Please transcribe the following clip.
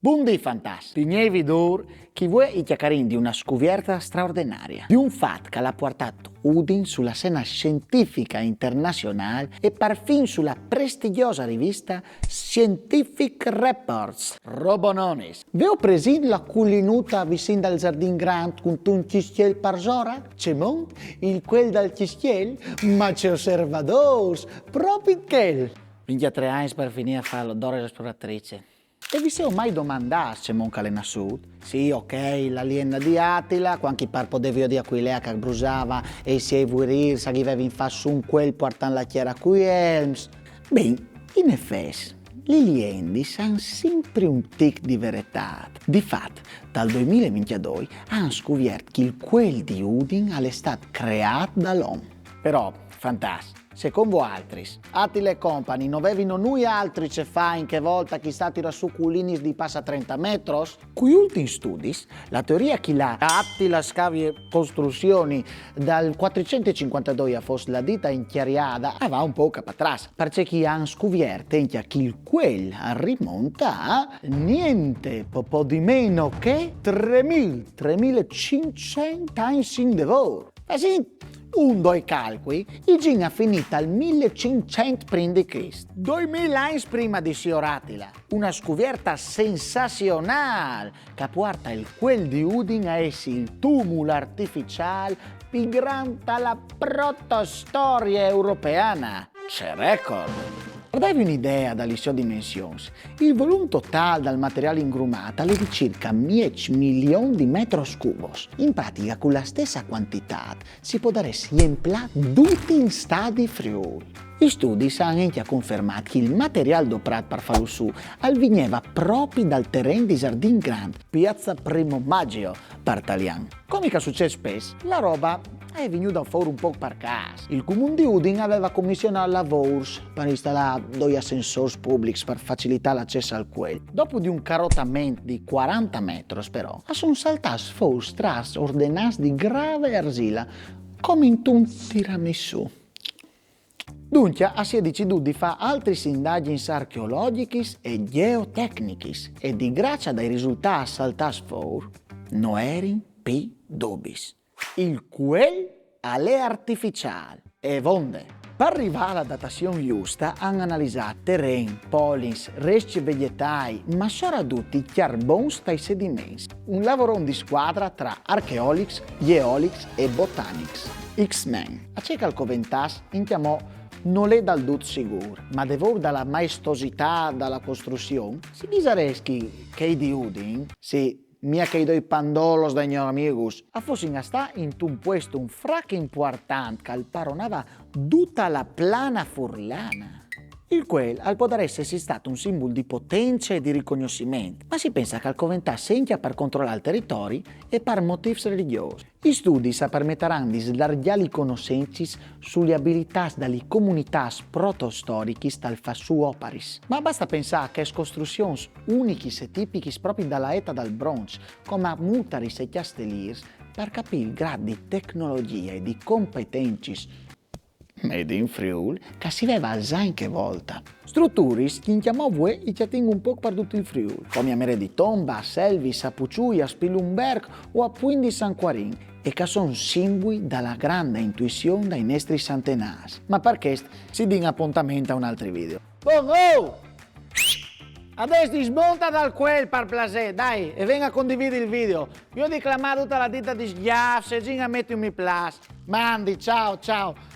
Buondì fantastici, Tignevi dur, chi vuoi i chiacchierin di una scoperta straordinaria, di un fatto che l'ha portato Udin sulla scena scientifica internazionale e perfino sulla prestigiosa rivista Scientific Reports. Robononis. Veo presente la cullinuta vicino al Giardin Grand con un cistiel parzora? C'è mon, il quel dal cistiel, ma c'è osservadors, proprio quel. Minchia 3 anni per finire a fare l'odore esploratrice. E vi siamo mai domandato se Monca le Sud? Sì, ok, l'aliena di Attila, quando par potevi dire a quella che brusava e si è vuorir, sa che aveva in fassu un quel portando la chiara qui Helms. Beh, in effetti, le liendi hanno sempre un tic di verità. Difatti, dal 2022 hanno scoperto che il quel di Udin è stato creato dall'uomo. Però, fantastico. Secondo altri, Attila e compagni non avevano noi altri che fa in che volta chi sta tira su culinis di passa 30 metri? Qui ultimi studi, la teoria che la Attila scavi costruzioni dal 452 a fosse la dita in chiariada va un po' capatras, perché chi ha scoperto che il quel rimonta a niente po' di meno che 3500 anni in devor. Un doi calcoli, il gin ha finito al 1500 p.C., 2000 anni prima di Signor Attila. Una scoperta sensazionale che porta il quel di Udin a essere il tumulo artificiale più grande della protostoria europeana. C'è record! Per darvi un'idea dalle sue dimensioni, il volume totale del materiale ingrumato è di circa 10 milioni di metri cubi. In pratica, con la stessa quantità si può dare riempire tutti in stadi Friuli. Gli studi hanno anche confermato che il materiale doprato per farlo su veniva proprio dal terreno di Giardin Grand, piazza Primo Maggio per italiano. Come che succede spesso, la roba è venuta fuori un po' per caso. Il comune di Udin aveva commissionato lavori per installare 2 ascensori pubblici per facilitare l'accesso al quel. Dopo di un carottamento di 40 metri, però, sono saltati fuori strassi ordinati di grave argilla, come in un tiramisù. Dunque, si è deciso di fare altre indagini archeologiche e geotecniche e di grazia dai risultati saltati fuori, non erano più dubbi. Il quel è artificiale e vonde. Per arrivare alla datazione giusta hanno analizzato terreni, pollins, resti vegetali, ma soprattutto carboni dai sedimenti. Un lavoro di squadra tra archeologi, geologi e botanici. X-Men. A cerca il Coventas chiamò non è dal tutto sicuro, ma devo dalla maestosità della costruzione. Si disareschi che di Udin, sì, mia che i due pandolos dai miei amigos, a fosse in sta in un puesto un frac importante che paronava tutta la plana furlana. Il quel al poter essersi stato un simbolo di potenza e di riconoscimento, ma si pensa che al Coventà sentia per controllare il territorio e per motivi religiosi. Gli studi permetteranno di slargiare le conoscenze sulle abilità delle comunità protostoriche dal fasu oparis. Ma basta pensare che costruzioni uniche e tipiche proprio dalla età del bronzo, come mutaris e castelliers, per capire il grado di tecnologia e di competenze made in Friuli, che si aveva già anche volta. Strutture che chiamò voi e che tengono un po' per tutto il Friuli, come a Mere di Tomba, a Selvis, a Puciui, a Spilumberg o a Puin di San Quarin, e che sono simboli dalla grande intuizione dai nostri centenari. Ma per questo si dia appuntamento a un altro video. Oh! Adesso smonta dal quel per placer, dai, e venga a condividere il video. Io ho declamato tutta la ditta di schiaff, se ginga metti un mi plus. Mandi, ciao, ciao.